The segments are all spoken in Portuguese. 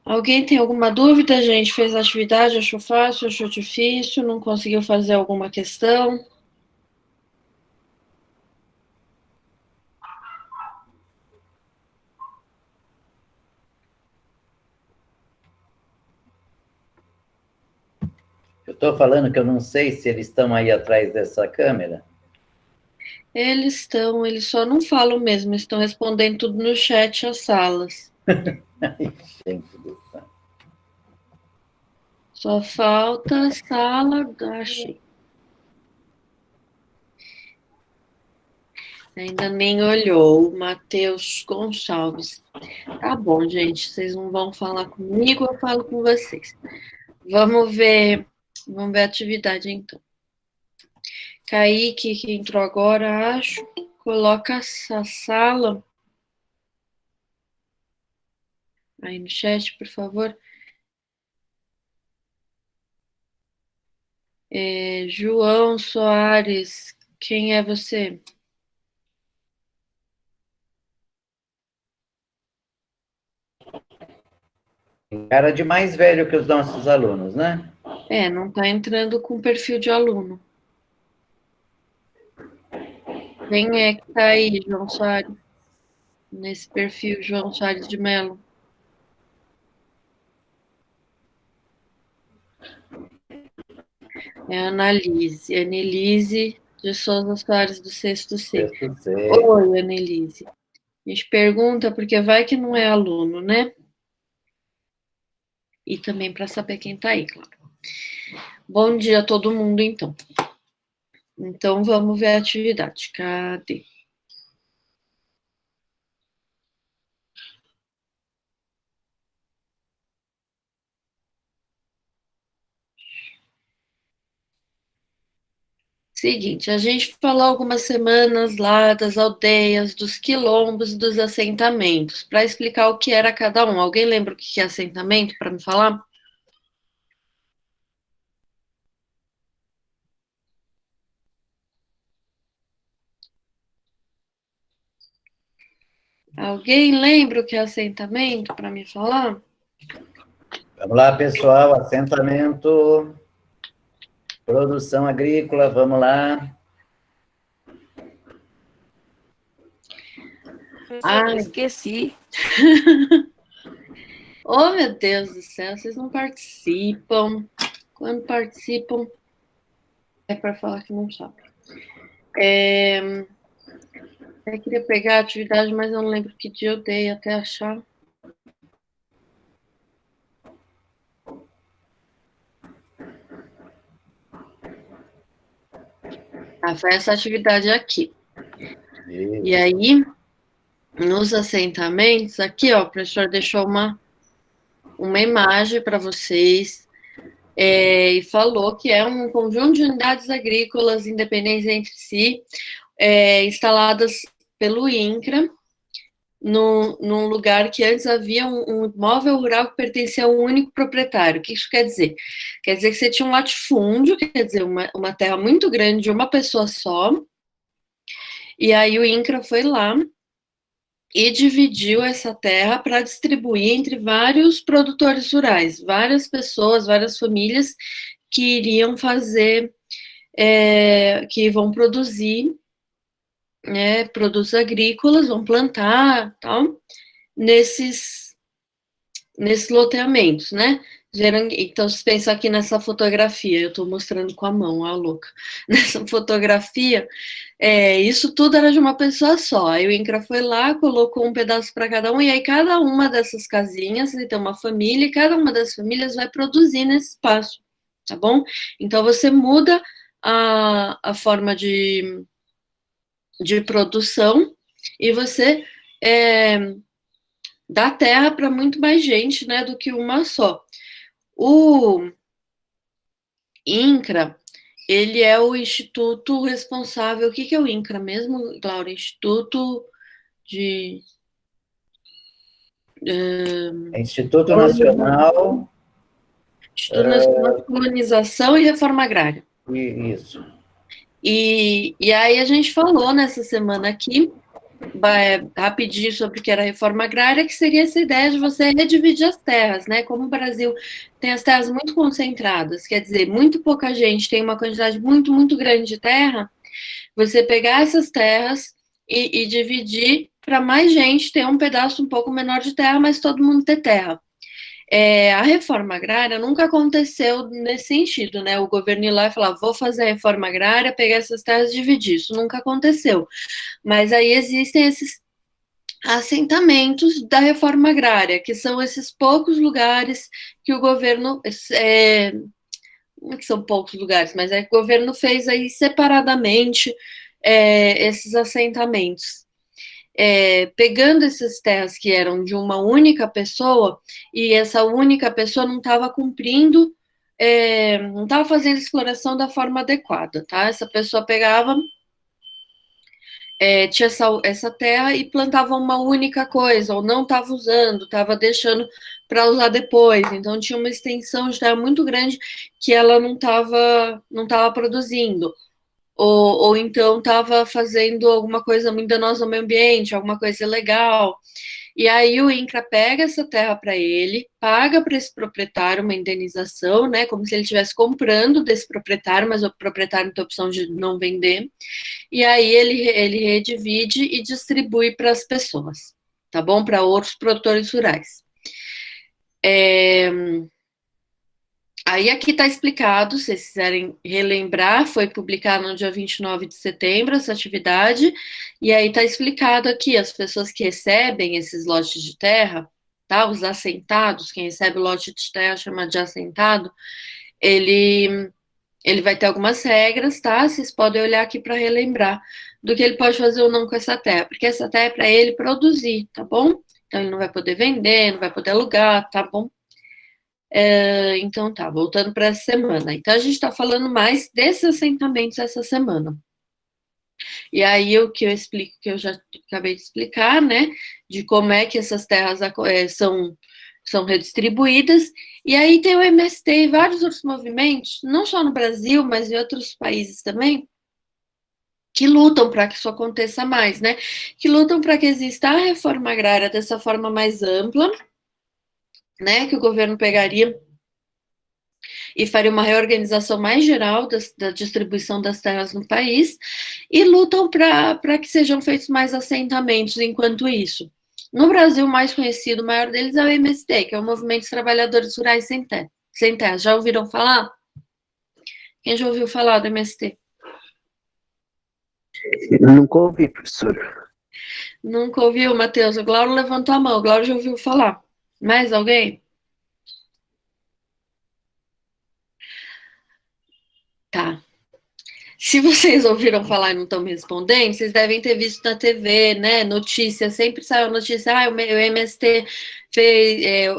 Alguém tem alguma dúvida, gente? Fez a atividade, achou fácil, achou difícil, não conseguiu fazer alguma questão? Eu estou falando que eu não sei se eles estão aí atrás dessa câmera. Eles só não falam mesmo, estão respondendo tudo no chat, as salas. Ai, gente do céu. Só falta sala, achei. Ainda nem olhou, Matheus Gonçalves. Tá bom, gente, vocês não vão falar comigo, eu falo com vocês. Vamos ver a atividade então. Kaique, que entrou agora, acho. Coloca essa sala aí no chat, por favor. João Soares, quem é você? Cara de mais velho que os nossos alunos, né? Não está entrando com perfil de aluno. Quem é que está aí, João Soares? Nesse perfil, João Soares de Mello. É a Annelise de Souza Soares, do sexto C. Oi, Annelise. A gente pergunta porque vai que não é aluno, né? E também para saber quem está aí, claro. Bom dia a todo mundo, então. Então, vamos ver a atividade. Cadê? Seguinte, a gente falou algumas semanas lá das aldeias, dos quilombos, dos assentamentos, para explicar o que era cada um. Alguém lembra o que é assentamento para me falar? Alguém lembra o que é assentamento para me falar? Vamos lá, pessoal, assentamento, produção agrícola, vamos lá. Esqueci. Oh, meu Deus do céu, vocês não participam. Quando participam, é para falar que não sabe. Eu queria pegar a atividade, mas eu não lembro que dia eu dei até achar. Foi essa atividade aqui. Isso. E aí, nos assentamentos, aqui, ó, o professor deixou uma imagem para vocês e falou que é um conjunto de unidades agrícolas independentes entre si, instaladas pelo INCRA, num lugar que antes havia um imóvel rural que pertencia a um único proprietário. O que isso quer dizer? Quer dizer que você tinha um latifúndio, quer dizer, uma terra muito grande de uma pessoa só, e aí o INCRA foi lá e dividiu essa terra para distribuir entre vários produtores rurais, várias pessoas, várias famílias que iriam fazer, que vão produzir produtos agrícolas, vão plantar, tal, nesses loteamentos, né? Então, se pensar aqui nessa fotografia, eu estou mostrando com a mão, a louca. Nessa fotografia, isso tudo era de uma pessoa só. Aí o INCRA foi lá, colocou um pedaço para cada um, e aí cada uma dessas casinhas tem uma família, e cada uma das famílias vai produzir nesse espaço, tá bom? Então, você muda a forma de produção e você dá terra para muito mais gente, né, do que uma só. O INCRA, ele é o instituto responsável. O que é o INCRA mesmo, Laura? Instituto de. Instituto Nacional. Instituto Nacional de Colonização e Reforma Agrária. Isso. E aí a gente falou nessa semana aqui rapidinho sobre o que era a reforma agrária, que seria essa ideia de você redividir as terras, né? Como o Brasil tem as terras muito concentradas, quer dizer, muito pouca gente tem uma quantidade muito, muito grande de terra, você pegar essas terras e dividir para mais gente ter um pedaço um pouco menor de terra, mas todo mundo ter terra. A reforma agrária nunca aconteceu nesse sentido, né? O governo ir lá e falar, vou fazer a reforma agrária, pegar essas terras e dividir. Isso nunca aconteceu. Mas aí existem esses assentamentos da reforma agrária, que são esses poucos lugares que o governo. Não é que são poucos lugares, mas é que o governo fez aí separadamente esses assentamentos. Pegando essas terras que eram de uma única pessoa, e essa única pessoa não estava cumprindo, não estava fazendo exploração da forma adequada, tá? Essa pessoa pegava, tinha essa terra e plantava uma única coisa, ou não estava usando, estava deixando para usar depois. Então tinha uma extensão de terra muito grande que ela não estava produzindo. Ou então estava fazendo alguma coisa muito danosa ao meio ambiente, alguma coisa ilegal. E aí o INCRA pega essa terra para ele, paga para esse proprietário uma indenização, né, como se ele estivesse comprando desse proprietário, mas o proprietário não tem opção de não vender. E aí ele redivide e distribui para as pessoas, tá bom? Para outros produtores rurais. Aí aqui está explicado, se vocês quiserem relembrar, foi publicado no dia 29 de setembro essa atividade, e aí está explicado aqui as pessoas que recebem esses lotes de terra, tá? Os assentados, quem recebe o lote de terra chama de assentado, ele vai ter algumas regras, tá? Vocês podem olhar aqui para relembrar do que ele pode fazer ou não com essa terra, porque essa terra é para ele produzir, tá bom? Então ele não vai poder vender, não vai poder alugar, tá bom? Então tá, voltando para essa semana. Então a gente está falando mais desses assentamentos essa semana. E aí o que eu explico, que eu já acabei de explicar, né? De como é que essas terras são redistribuídas. E aí tem o MST e vários outros movimentos, não só no Brasil, mas em outros países também, que lutam para que isso aconteça mais, né? Que lutam para que exista a reforma agrária dessa forma mais ampla, né? Que o governo pegaria e faria uma reorganização mais geral da distribuição das terras no país, e lutam para que sejam feitos mais assentamentos enquanto isso. No Brasil, o mais conhecido, o maior deles é o MST, que é o Movimento dos Trabalhadores Rurais Sem Terra. Já ouviram falar? Quem já ouviu falar do MST? Nunca ouvi, professora. Nunca ouviu, Matheus? O Glauro levantou a mão. O Glauro já ouviu falar. Mais alguém? Tá. Se vocês ouviram falar e não estão me respondendo, vocês devem ter visto na TV, né? Notícia, sempre sai a notícia, o MST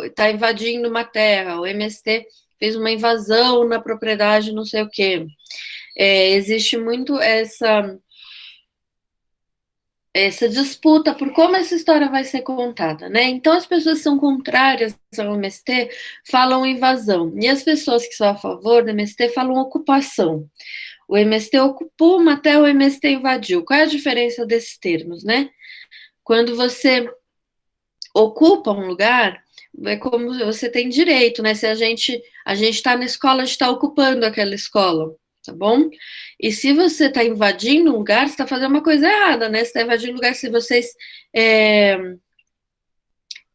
está invadindo uma terra, o MST fez uma invasão na propriedade, não sei o quê. Existe muito essa disputa por como essa história vai ser contada, né? Então as pessoas que são contrárias ao MST falam invasão, e as pessoas que são a favor do MST falam ocupação. O MST ocupou uma terra, o MST invadiu. Qual é a diferença desses termos, né? Quando você ocupa um lugar, é como você tem direito, né? Se a gente está na escola, a gente está ocupando aquela escola, tá bom? E se você está invadindo um lugar, você está fazendo uma coisa errada, né? Você está invadindo um lugar, se vocês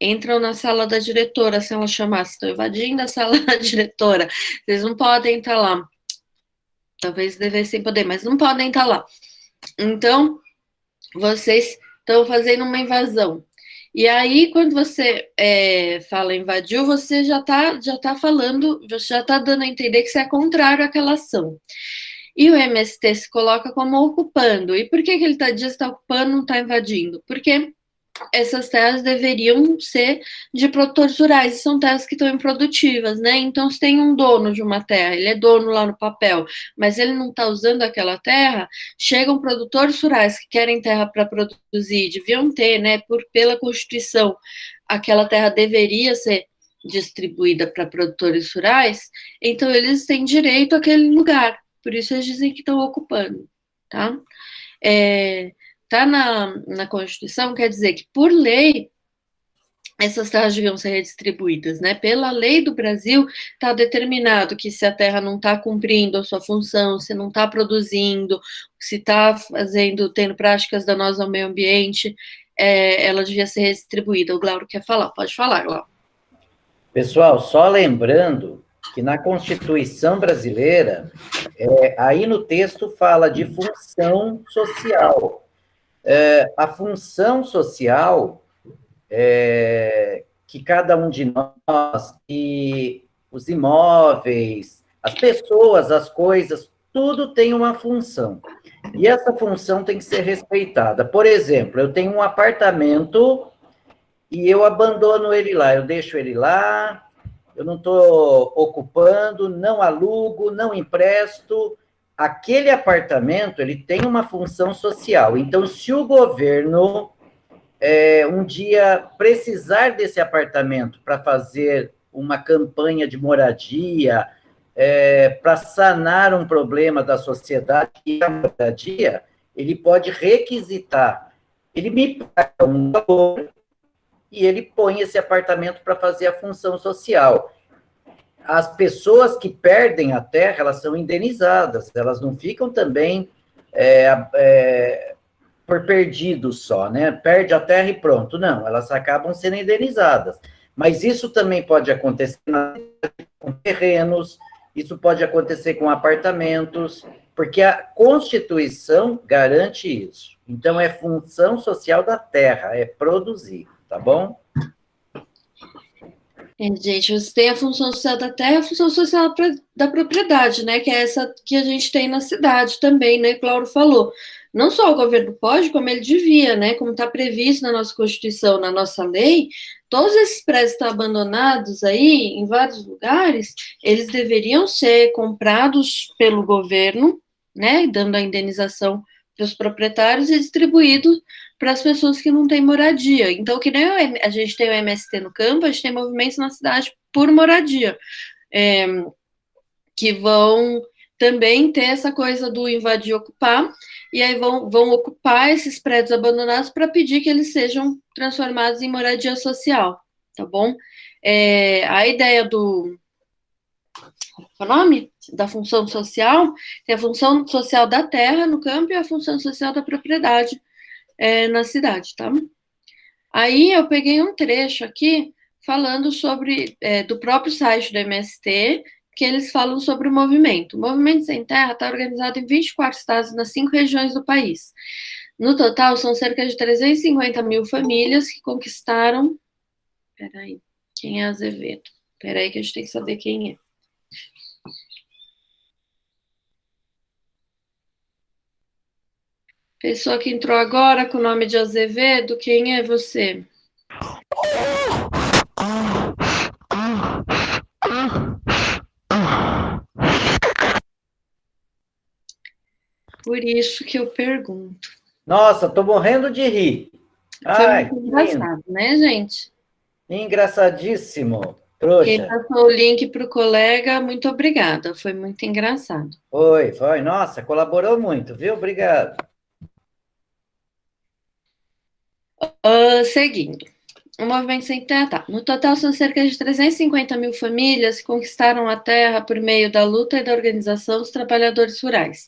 entram na sala da diretora, se ela chamasse, estão invadindo a sala da diretora, vocês não podem estar lá. Talvez devessem poder, mas não podem estar lá. Então, vocês estão fazendo uma invasão. E aí, quando você fala invadiu, você já tá falando, já está dando a entender que você é contrário àquela ação. E o MST se coloca como ocupando. E por que ele está ocupando, não está invadindo? Porque essas terras deveriam ser de produtores rurais, e são terras que estão improdutivas, né? Então, se tem um dono de uma terra, ele é dono lá no papel, mas ele não está usando aquela terra, chegam produtores rurais que querem terra para produzir, deviam ter, né? Pela Constituição, aquela terra deveria ser distribuída para produtores rurais, então eles têm direito àquele lugar, por isso eles dizem que estão ocupando, tá? está na Constituição quer dizer que, por lei, essas terras deviam ser redistribuídas, né? Pela lei do Brasil, está determinado que se a terra não está cumprindo a sua função, se não está produzindo, se está tendo práticas danosas ao meio ambiente, ela devia ser redistribuída. O Glauro quer falar, pode falar, Glauro. Pessoal, só lembrando que na Constituição brasileira, aí no texto fala de função social. A função social que cada um de nós, e os imóveis, as pessoas, as coisas, tudo tem uma função. E essa função tem que ser respeitada. Por exemplo, eu tenho um apartamento e eu abandono ele lá, eu deixo ele lá, eu não estou ocupando, não alugo, não empresto. Aquele apartamento, ele tem uma função social. Então, se o governo um dia precisar desse apartamento para fazer uma campanha de moradia, para sanar um problema da sociedade, que é a moradia, ele pode requisitar. Ele me paga um valor e ele põe esse apartamento para fazer a função social. As pessoas que perdem a terra, elas são indenizadas, elas não ficam também por perdido só, né? Perde a terra e pronto. Não, elas acabam sendo indenizadas. Mas isso também pode acontecer com terrenos, isso pode acontecer com apartamentos, porque a Constituição garante isso. Então, é função social da terra, é produzir, tá bom? Gente, você tem a função social da terra e a função social da propriedade, né? Que é essa que a gente tem na cidade também, né? Que o Lauro falou. Não só o governo pode, como ele devia, né? Como está previsto na nossa Constituição, na nossa lei, todos esses prédios que estão abandonados aí, em vários lugares, eles deveriam ser comprados pelo governo, né? Dando a indenização para os proprietários e distribuídos para as pessoas que não têm moradia. Então, que nem a gente tem o MST no campo, a gente tem movimentos na cidade por moradia, que vão também ter essa coisa do invadir e ocupar, e aí vão ocupar esses prédios abandonados para pedir que eles sejam transformados em moradia social, tá bom? A ideia do... Qual é o nome? Da função social, tem a função social da terra no campo e a função social da propriedade na cidade, tá? Aí eu peguei um trecho aqui falando sobre, do próprio site do MST, que eles falam sobre o movimento. O Movimento Sem Terra está organizado em 24 estados nas 5 regiões do país. No total, são cerca de 350 mil famílias que conquistaram... Peraí, quem é Azevedo? Peraí que a gente tem que saber quem é. Pessoa que entrou agora com o nome de Azevedo, quem é você? Por isso que eu pergunto. Nossa, tô morrendo de rir. Foi muito engraçado, né, gente? Engraçadíssimo. Trouxa. Quem passou o link para o colega, muito obrigada. Foi muito engraçado. Foi. Nossa, colaborou muito, viu? Obrigado. Seguindo. O Movimento Sem Terra, tá. No total, são cerca de 350 mil famílias que conquistaram a terra por meio da luta e da organização dos trabalhadores rurais.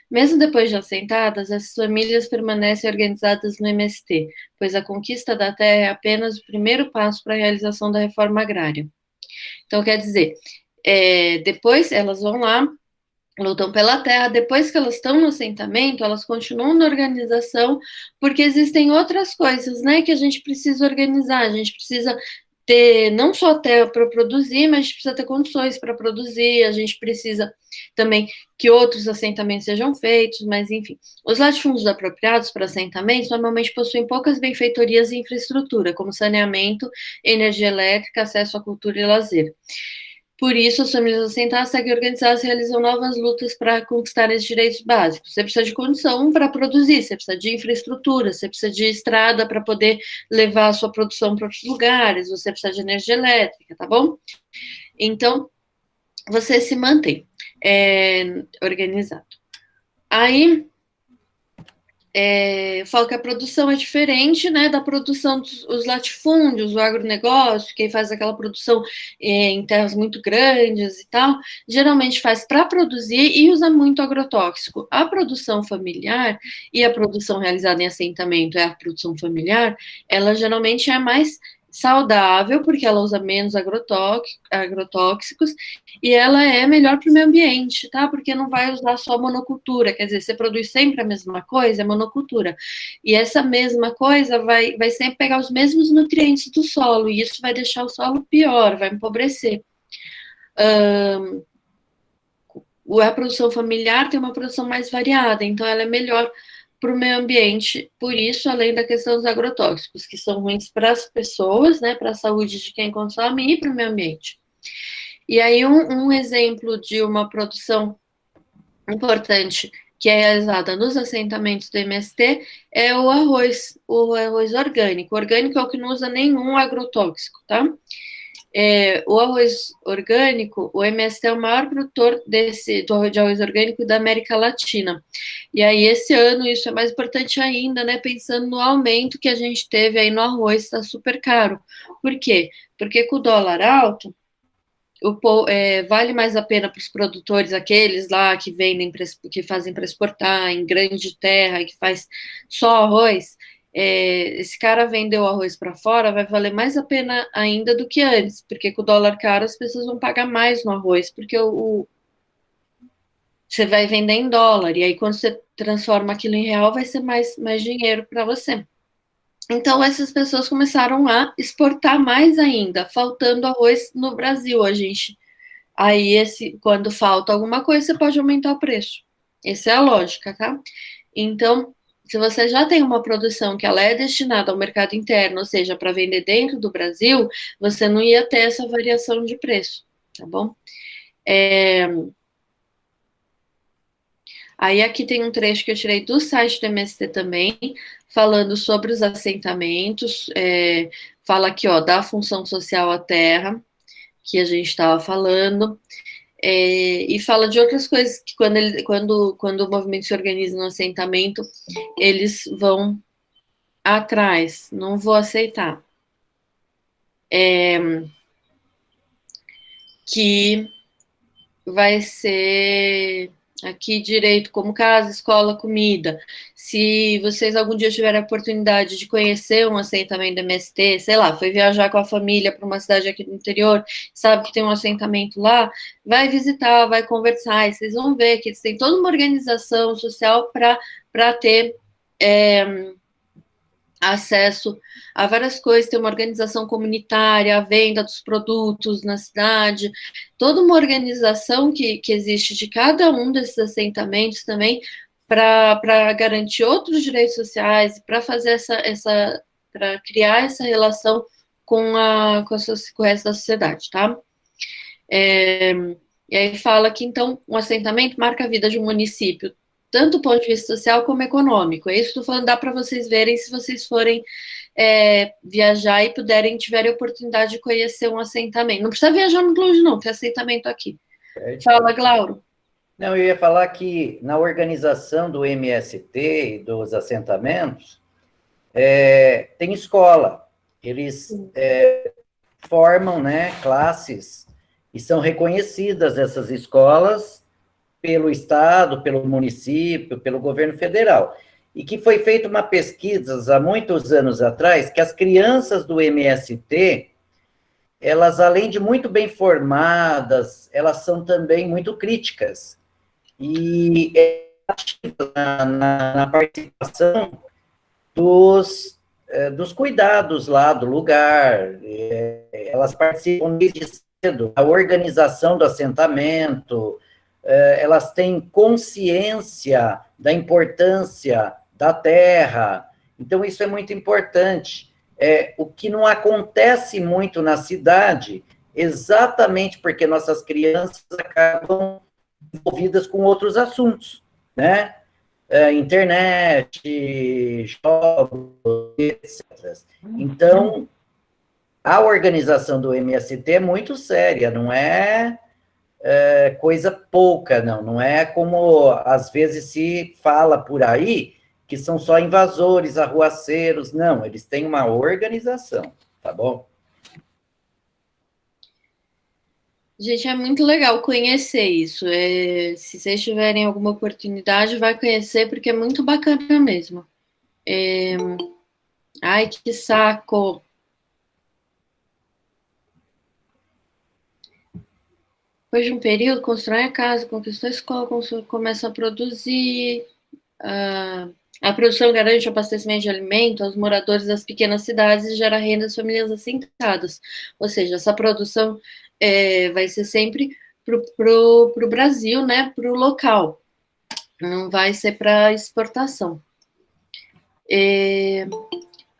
Mesmo depois de assentadas, essas famílias permanecem organizadas no MST, pois a conquista da terra é apenas o primeiro passo para a realização da reforma agrária. Então, quer dizer, depois elas vão lá, lutam pela terra, depois que elas estão no assentamento, elas continuam na organização, porque existem outras coisas, né, que a gente precisa organizar, a gente precisa ter não só terra para produzir, mas a gente precisa ter condições para produzir, a gente precisa também que outros assentamentos sejam feitos, mas enfim. Os latifúndios apropriados para assentamentos normalmente possuem poucas benfeitorias e infraestrutura, como saneamento, energia elétrica, acesso à cultura e lazer. Por isso, as famílias assentadas seguem organizadas e realizam novas lutas para conquistar esses direitos básicos. Você precisa de condição para produzir, você precisa de infraestrutura, você precisa de estrada para poder levar a sua produção para outros lugares, você precisa de energia elétrica, tá bom? Então, você se mantém organizado. Aí, falo que a produção é diferente, né, da produção dos latifúndios, o agronegócio, quem faz aquela produção em terras muito grandes e tal, geralmente faz para produzir e usa muito agrotóxico. A produção familiar e a produção realizada em assentamento é a produção familiar, ela geralmente é mais saudável, porque ela usa menos agrotóxicos, e ela é melhor para o meio ambiente, tá? Porque não vai usar só monocultura, quer dizer, você produz sempre a mesma coisa, é monocultura. E essa mesma coisa vai sempre pegar os mesmos nutrientes do solo, e isso vai deixar o solo pior, vai empobrecer. A produção familiar tem uma produção mais variada, então ela é melhor para o meio ambiente, por isso, além da questão dos agrotóxicos, que são ruins para as pessoas, né, para a saúde de quem consome e para o meio ambiente. E aí, um exemplo de uma produção importante que é realizada nos assentamentos do MST é o arroz orgânico. O orgânico é o que não usa nenhum agrotóxico, tá? O arroz orgânico, o MST é o maior produtor de arroz orgânico da América Latina. E aí, esse ano, isso é mais importante ainda, né? Pensando no aumento que a gente teve aí no arroz, está super caro. Por quê? Porque com o dólar alto, vale mais a pena para os produtores, aqueles lá que vendem, que fazem para exportar em grande terra e que faz só arroz. Esse cara vendeu arroz para fora, vai valer mais a pena ainda do que antes, porque com o dólar caro as pessoas vão pagar mais no arroz, porque você vai vender em dólar, e aí quando você transforma aquilo em real, vai ser mais dinheiro para você. Então, essas pessoas começaram a exportar mais ainda, faltando arroz no Brasil. Aí, quando falta alguma coisa, você pode aumentar o preço. Essa é a lógica, tá? Então, se você já tem uma produção que ela é destinada ao mercado interno, ou seja, para vender dentro do Brasil, você não ia ter essa variação de preço, tá bom? Aí aqui tem um trecho que eu tirei do site do MST também, falando sobre os assentamentos, fala aqui, ó, da função social à terra, que a gente estava falando, e fala de outras coisas que quando o movimento se organiza no assentamento, eles vão atrás, não vou aceitar. Que vai ser aqui direito como casa, escola, comida. Se vocês algum dia tiverem a oportunidade de conhecer um assentamento do MST, sei lá, foi viajar com a família para uma cidade aqui do interior, sabe que tem um assentamento lá, vai visitar, vai conversar, e vocês vão ver que eles têm toda uma organização social para ter acesso a várias coisas, tem uma organização comunitária, a venda dos produtos na cidade, toda uma organização que existe de cada um desses assentamentos também para garantir outros direitos sociais, para fazer para criar essa relação com o resto da sociedade, tá? E aí fala que, então, um assentamento marca a vida de um município, tanto do ponto de vista social como econômico. É isso que eu estou falando, dá para vocês verem se vocês forem viajar e tiverem a oportunidade de conhecer um assentamento. Não precisa viajar muito longe, não, tem assentamento aqui. Fala, Glauro. Não, eu ia falar que na organização do MST e dos assentamentos, tem escola. Eles formam, né, classes, e são reconhecidas essas escolas pelo Estado, pelo município, pelo governo federal. E que foi feita uma pesquisa há muitos anos atrás, que as crianças do MST, elas, além de muito bem formadas, elas são também muito críticas. E na participação dos cuidados lá do lugar, elas participam desde cedo, a organização do assentamento, elas têm consciência da importância da terra, então isso é muito importante. O que não acontece muito na cidade, exatamente porque nossas crianças acabam envolvidas com outros assuntos, né? Internet, jogos, etc. Então, a organização do MST é muito séria, não é coisa pouca, não é como às vezes se fala por aí, que são só invasores, arruaceiros. Não, eles têm uma organização, tá bom? Gente, é muito legal conhecer isso. Se vocês tiverem alguma oportunidade, vai conhecer, porque é muito bacana mesmo. Ai, que saco! Depois de um período, constrói a casa, conquistou a escola, começa a produzir. A produção garante o abastecimento de alimento aos moradores das pequenas cidades e gera renda às famílias assentadas. Ou seja, essa produção vai ser sempre para o Brasil, né? Para o local. Não vai ser para exportação.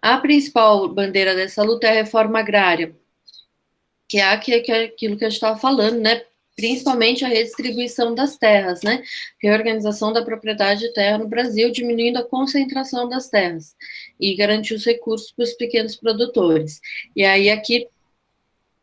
A principal bandeira dessa luta é a reforma agrária, que é aquilo que a gente estava falando, né? Principalmente a redistribuição das terras, né? Reorganização da propriedade de terra no Brasil, diminuindo a concentração das terras e garantir os recursos para os pequenos produtores. E aí aqui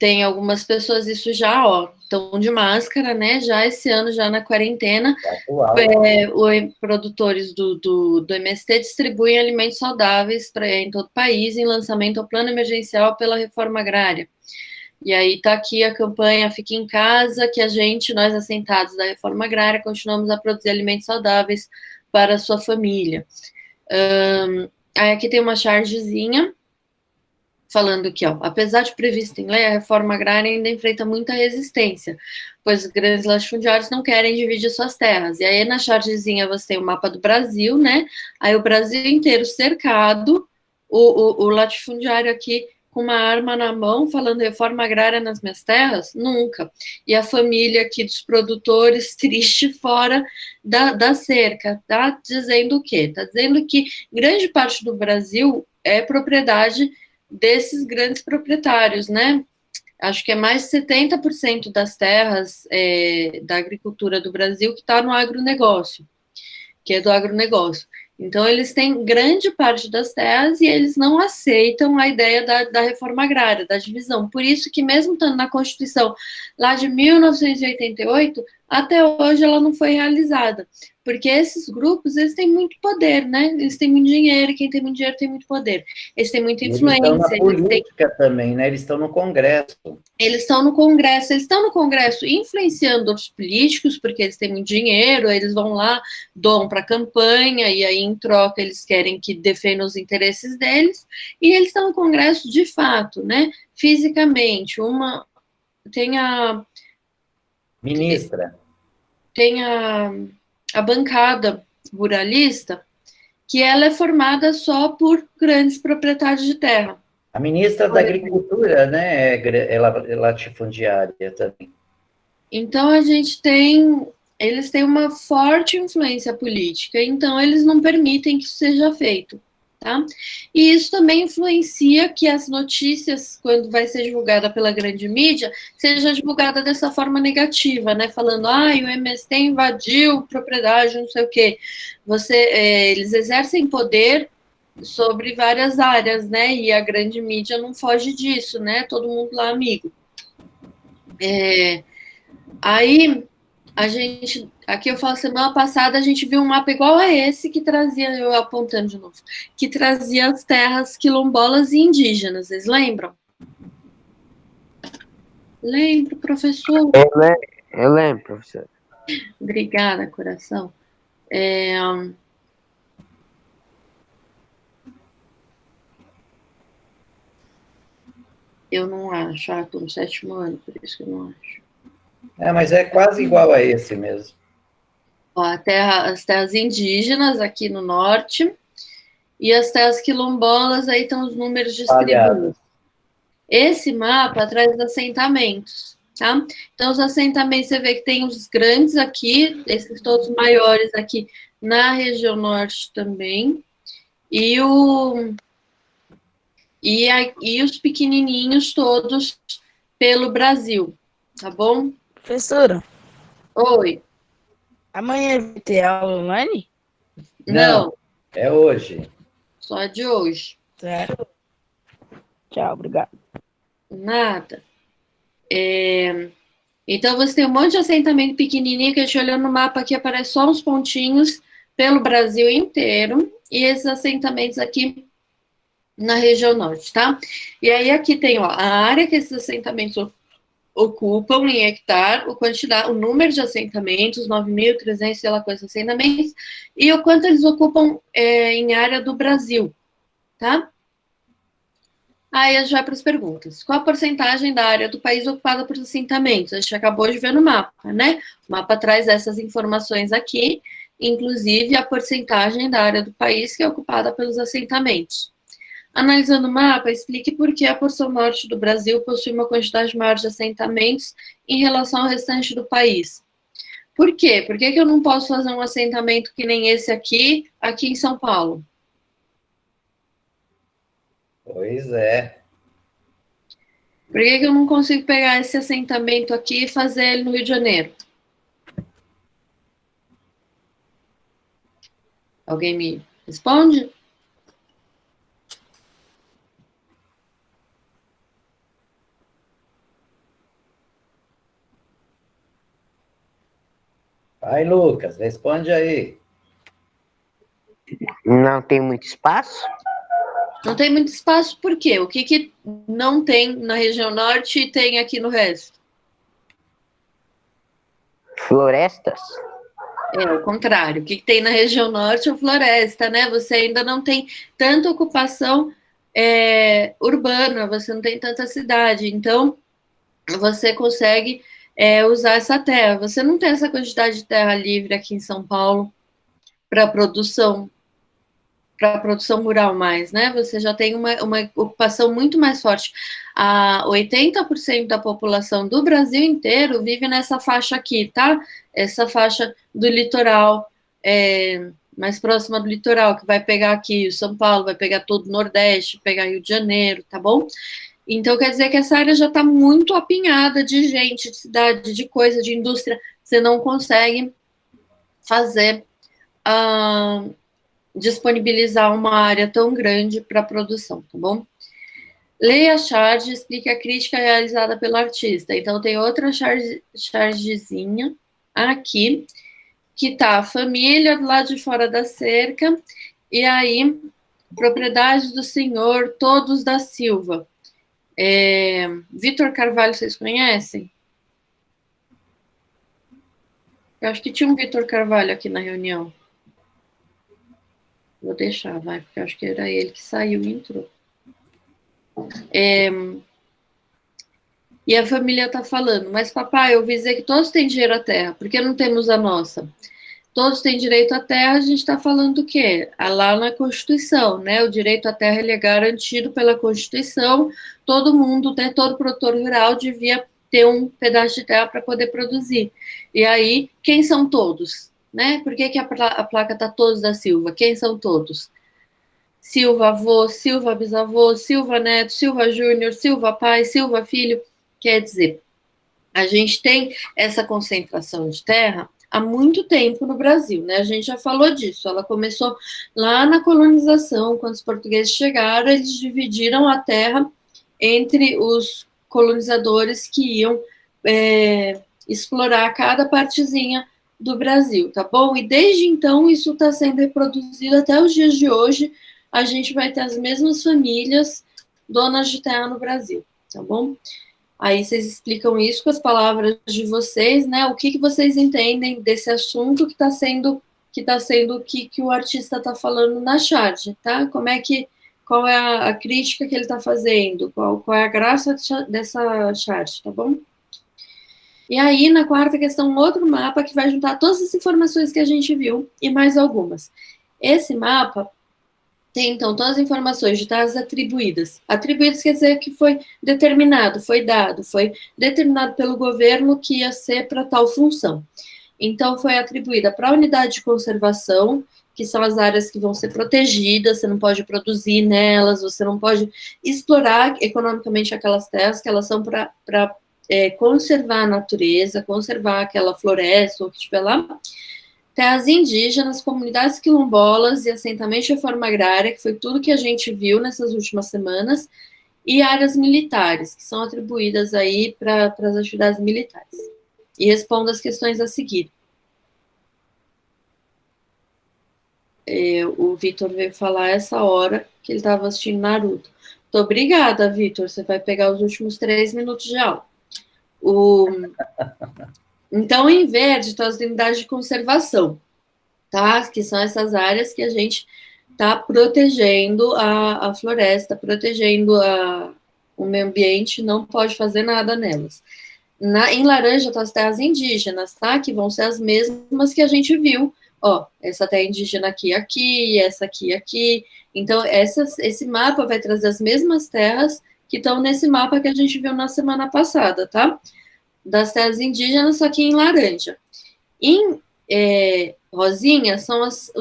tem algumas pessoas, isso já, estão de máscara, né? Já esse ano, já na quarentena, os produtores do MST distribuem alimentos saudáveis em todo o país, em lançamento ao plano emergencial pela reforma agrária. E aí está aqui a campanha Fique em Casa, que nós assentados da reforma agrária, continuamos a produzir alimentos saudáveis para a sua família. Aí aqui tem uma chargezinha falando que, apesar de previsto em lei, a reforma agrária ainda enfrenta muita resistência, pois os grandes latifundiários não querem dividir suas terras. E aí na chargezinha você tem o mapa do Brasil, né? Aí o Brasil inteiro cercado, o latifundiário aqui com uma arma na mão, falando reforma agrária nas minhas terras? Nunca. E a família aqui dos produtores, triste, fora da cerca, tá dizendo o quê? Tá dizendo que grande parte do Brasil é propriedade desses grandes proprietários, né? Acho que é mais de 70% das terras da agricultura do Brasil que está no agronegócio, que é do agronegócio. Então, eles têm grande parte das terras e eles não aceitam a ideia da reforma agrária, da divisão. Por isso que, mesmo estando na Constituição lá de 1988, até hoje ela não foi realizada. Porque esses grupos, eles têm muito poder, né? Eles têm muito dinheiro, e quem tem muito dinheiro tem muito poder. Eles têm muita influência. Eles estão na política também, né? Eles estão no Congresso. Eles estão no Congresso influenciando outros políticos, porque eles têm muito dinheiro, eles vão lá, doam para a campanha, e aí, em troca, eles querem que defendam os interesses deles, e eles estão no Congresso de fato, né? Fisicamente. Tem a Ministra. Tem a bancada ruralista, que ela é formada só por grandes proprietários de terra. A ministra da Agricultura, né, ela é latifundiária também. Então, eles têm uma forte influência política, então eles não permitem que isso seja feito, tá? E isso também influencia que as notícias, quando vai ser divulgada pela grande mídia, seja divulgada dessa forma negativa, né? Falando, o MST invadiu propriedade, não sei o quê. Eles exercem poder sobre várias áreas, né? E a grande mídia não foge disso, né? Todo mundo lá amigo. Aí aqui eu falo, semana passada a gente viu um mapa igual a esse que trazia, eu apontando de novo, que trazia as terras quilombolas e indígenas, vocês lembram? Lembro, professor. Eu lembro, professor. Obrigada, coração. Eu não acho, estou no 7º ano, por isso que eu não acho. Mas é quase igual a esse mesmo. As terras indígenas aqui no norte e as terras quilombolas, aí estão os números distribuídos. Esse mapa traz os assentamentos, tá? Então, os assentamentos, você vê que tem os grandes aqui, esses todos maiores aqui na região norte também, e os pequenininhos todos pelo Brasil, tá bom? Professora. Oi. Amanhã vai ter aula online? Não. É hoje. Só de hoje. Certo. Tchau, obrigado. Nada. Então, você tem um monte de assentamento pequenininho, que a gente olhando no mapa aqui, aparece só uns pontinhos pelo Brasil inteiro. e esses assentamentos aqui na região norte, tá? E aí aqui tem, ó, a área que esses assentamentos ocupam em hectare, o número de assentamentos, 9.300, sei lá quantos assentamentos, e o quanto eles ocupam em área do Brasil, tá? Aí a gente vai para as perguntas. Qual a porcentagem da área do país ocupada por assentamentos? A gente acabou de ver no mapa, né? O mapa traz essas informações aqui, inclusive a porcentagem da área do país que é ocupada pelos assentamentos. Analisando o mapa, explique por que a porção norte do Brasil possui uma quantidade maior de assentamentos em relação ao restante do país. Por quê? Por que eu não posso fazer um assentamento que nem esse aqui em São Paulo? Pois é. Por que eu não consigo pegar esse assentamento aqui e fazer ele no Rio de Janeiro? Alguém me responde? Vai, Lucas, responde aí. Não tem muito espaço? Não tem muito espaço, por quê? O que não tem na região norte e tem aqui no resto? Florestas? É, o contrário. O que tem na região norte é floresta, né? Você ainda não tem tanta ocupação urbana, você não tem tanta cidade. Então, você consegue usar essa terra. Você não tem essa quantidade de terra livre aqui em São Paulo para produção rural mais, né? Você já tem uma ocupação muito mais forte. 80% da população do Brasil inteiro vive nessa faixa aqui, tá? Essa faixa do litoral, mais próxima do litoral, que vai pegar aqui o São Paulo, vai pegar todo o Nordeste, pegar Rio de Janeiro, tá bom? Então, quer dizer que essa área já está muito apinhada de gente, de cidade, de coisa, de indústria. Você não consegue fazer disponibilizar uma área tão grande para produção, tá bom? Leia a charge, explique a crítica realizada pelo artista. Então, tem outra chargezinha aqui, que tá a família do lado de fora da cerca, e aí, propriedade do senhor Todos da Silva. Vitor Carvalho, vocês conhecem? Eu acho que tinha um Vitor Carvalho aqui na reunião. Vou deixar, vai, porque eu acho que era ele que saiu e entrou. E a família está falando, mas papai, eu ouvi dizer que todos têm direito à terra, por que não temos a nossa? Todos têm direito à terra, a gente está falando do quê? Lá na Constituição, né? O direito à terra ele é garantido pela Constituição, todo mundo, né, todo produtor rural devia ter um pedaço de terra para poder produzir. E aí, quem são todos? Né? Por que a placa está Todos da Silva? Quem são todos? Silva avô, Silva bisavô, Silva neto, Silva júnior, Silva pai, Silva filho. Quer dizer, a gente tem essa concentração de terra há muito tempo no Brasil, né? A gente já falou disso. Ela começou lá na colonização, quando os portugueses chegaram, eles dividiram a terra entre os colonizadores que iam explorar cada partezinha do Brasil, tá bom? E desde então isso está sendo reproduzido até os dias de hoje. A gente vai ter as mesmas famílias donas de terra no Brasil, tá bom? Aí vocês explicam isso com as palavras de vocês, né? O que vocês entendem desse assunto que está sendo o que o artista está falando na charge, tá? Qual é a crítica que ele está fazendo? Qual é a graça dessa charge, tá bom? E aí, na quarta questão, outro mapa que vai juntar todas as informações que a gente viu e mais algumas. Esse mapa tem, então, todas as informações de terras atribuídas. Atribuídas quer dizer que foi determinado, foi dado, foi determinado pelo governo que ia ser para tal função. Então, foi atribuída para a unidade de conservação, que são as áreas que vão ser protegidas, você não pode produzir nelas, você não pode explorar economicamente aquelas terras, que elas são para conservar a natureza, conservar aquela floresta ou que estiver lá. Terras indígenas, comunidades quilombolas e assentamento de reforma agrária, que foi tudo que a gente viu nessas últimas semanas, e áreas militares, que são atribuídas aí para as atividades militares. E respondo as questões a seguir. O Vitor veio falar essa hora que ele estava assistindo Naruto. Muito obrigada, Vitor. Você vai pegar os últimos 3 minutos de aula. Então, em verde, estão as unidades de conservação, tá? Que são essas áreas que a gente está protegendo a floresta, protegendo o meio ambiente, não pode fazer nada nelas. Em laranja estão as terras indígenas, tá? Que vão ser as mesmas que a gente viu. Ó, essa terra indígena aqui, essa aqui. Então, esse mapa vai trazer as mesmas terras que estão nesse mapa que a gente viu na semana passada, tá? Das terras indígenas, só que em laranja. Em rosinha são as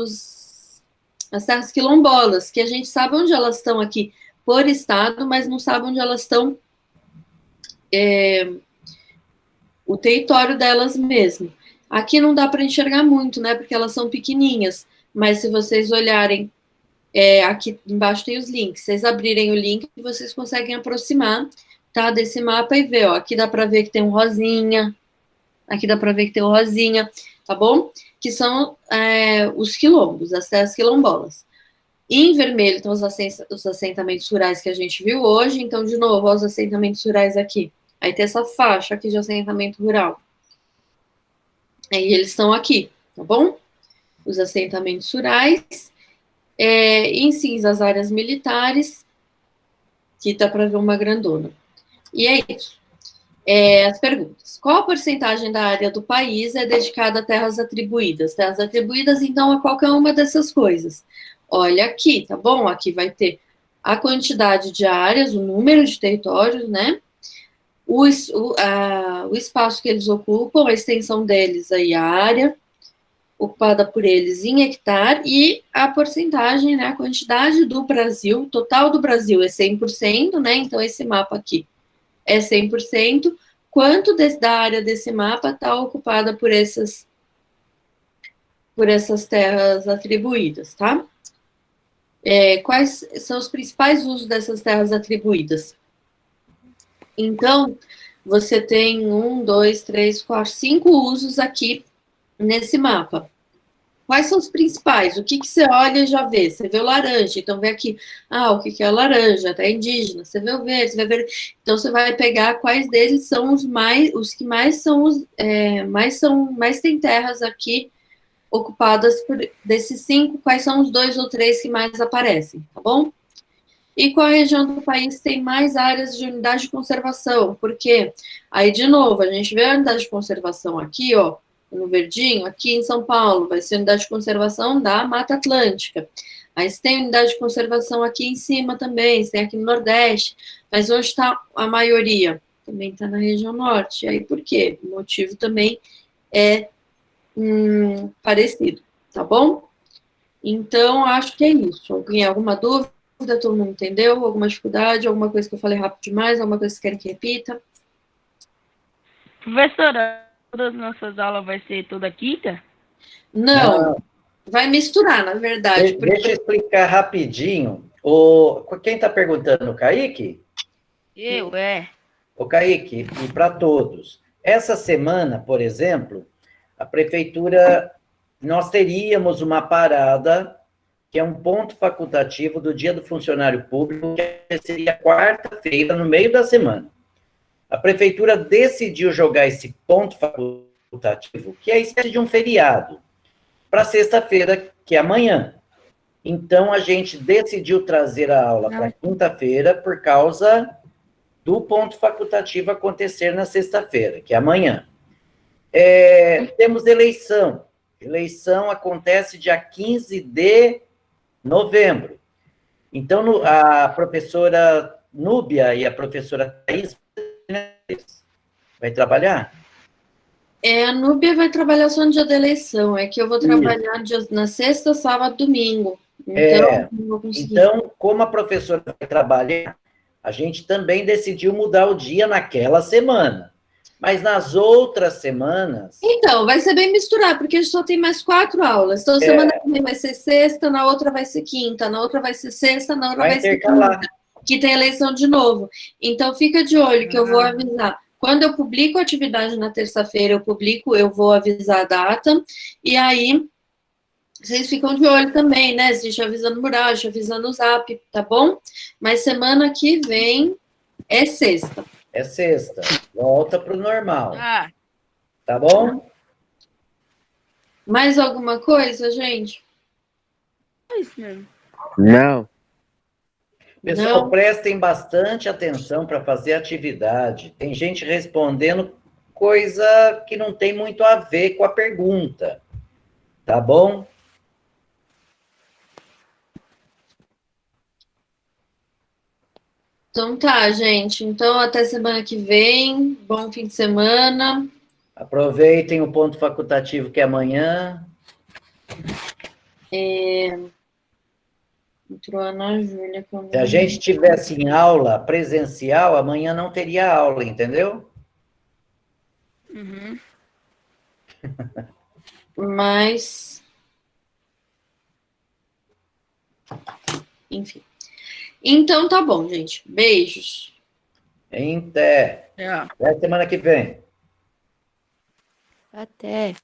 terras quilombolas, que a gente sabe onde elas estão aqui por estado, mas não sabe onde elas estão o território delas mesmo. Aqui não dá para enxergar muito, né, porque elas são pequenininhas, mas se vocês olharem, aqui embaixo tem os links, vocês abrirem o link, vocês conseguem aproximar, tá, desse mapa e ver, ó, aqui dá para ver que tem um rosinha, aqui dá para ver que tem um rosinha, tá bom? Que são os quilombos, as terras quilombolas. E em vermelho estão os assentamentos rurais que a gente viu hoje, então, de novo, ó, os assentamentos rurais aqui. Aí tem essa faixa aqui de assentamento rural. Aí eles estão aqui, tá bom? Os assentamentos rurais. Em cinza, as áreas militares, que dá para ver uma grandona. E é isso. As perguntas. Qual a porcentagem da área do país é dedicada a terras atribuídas? Terras atribuídas, então, a qualquer uma dessas coisas. Olha aqui, tá bom? Aqui vai ter a quantidade de áreas, o número de territórios, né? O espaço que eles ocupam, a extensão deles aí, a área ocupada por eles em hectare e a porcentagem, né, a quantidade do Brasil, total do Brasil é 100%, né, então esse mapa aqui é 100%, quanto da área desse mapa está ocupada por essas terras atribuídas, tá? Quais são os principais usos dessas terras atribuídas? Então, você tem 1, 2, 3, 4, 5 usos aqui nesse mapa. Quais são os principais? O que você olha e já vê? Você vê o laranja, então vê aqui, o que é a laranja? Até indígena. Você vê o verde, você vê verde. Então, você vai pegar quais deles são os que mais são mais tem terras aqui ocupadas desses 5, quais são os 2 ou 3 que mais aparecem, tá bom? E qual região do país tem mais áreas de unidade de conservação? Porque aí, de novo, a gente vê a unidade de conservação aqui, ó, no verdinho, aqui em São Paulo, vai ser a unidade de conservação da Mata Atlântica. Aí você tem unidade de conservação aqui em cima também, você tem aqui no Nordeste, mas onde está a maioria? Também está na região Norte. E aí, por quê? O motivo também é parecido, tá bom? Então, acho que é isso. Alguma dúvida? Todo mundo entendeu? Alguma dificuldade? Alguma coisa que eu falei rápido demais? Alguma coisa que vocês querem que repita? Professora, todas as nossas aulas vai ser toda quinta? Não, vai misturar, na verdade. Deixa eu explicar rapidinho. Quem está perguntando? O Kaique? Eu, O Kaique, e para todos. Essa semana, por exemplo, a prefeitura, nós teríamos uma parada, que é um ponto facultativo do Dia do Funcionário Público, que seria quarta-feira, no meio da semana. A prefeitura decidiu jogar esse ponto facultativo, que é a espécie de um feriado, para sexta-feira, que é amanhã. Então, a gente decidiu trazer a aula para quinta-feira por causa do ponto facultativo acontecer na sexta-feira, que é amanhã. Temos eleição. Eleição acontece dia 15 de novembro. Então, a professora Núbia e a professora Thaís vai trabalhar? A Núbia vai trabalhar só no dia da eleição. É que eu vou trabalhar na sexta, sábado, domingo. Então, não vou conseguir. Então, como a professora vai trabalhar, a gente também decidiu mudar o dia naquela semana. Mas nas outras semanas... Então, vai ser bem misturado, porque a gente só tem mais 4 aulas. Então, semana que vem vai ser sexta, na outra vai ser quinta, na outra vai ser sexta, na outra vai ser quinta. Que tem eleição de novo. Então, fica de olho, que eu vou avisar. Quando eu publico a atividade na terça-feira, eu vou avisar a data, e aí Vocês ficam de olho também, né? A gente avisa no mural, a gente avisa no zap, tá bom? Mas semana que vem é sexta. É sexta. Volta para o normal. Ah, Tá bom? Mais alguma coisa, gente? é isso mesmo. Não. Pessoal, Não? prestem bastante atenção para fazer atividade. Tem gente respondendo coisa que não tem muito a ver com a pergunta. Tá bom? Então tá, gente. Então até semana que vem. Bom fim de semana. Aproveitem o ponto facultativo que é amanhã. Entrou a Ana Júlia. Se a gente tivesse em aula presencial, amanhã não teria aula, entendeu? Uhum. Mas. Enfim. Então tá bom, gente. Beijos. Até É. semana que vem. Até.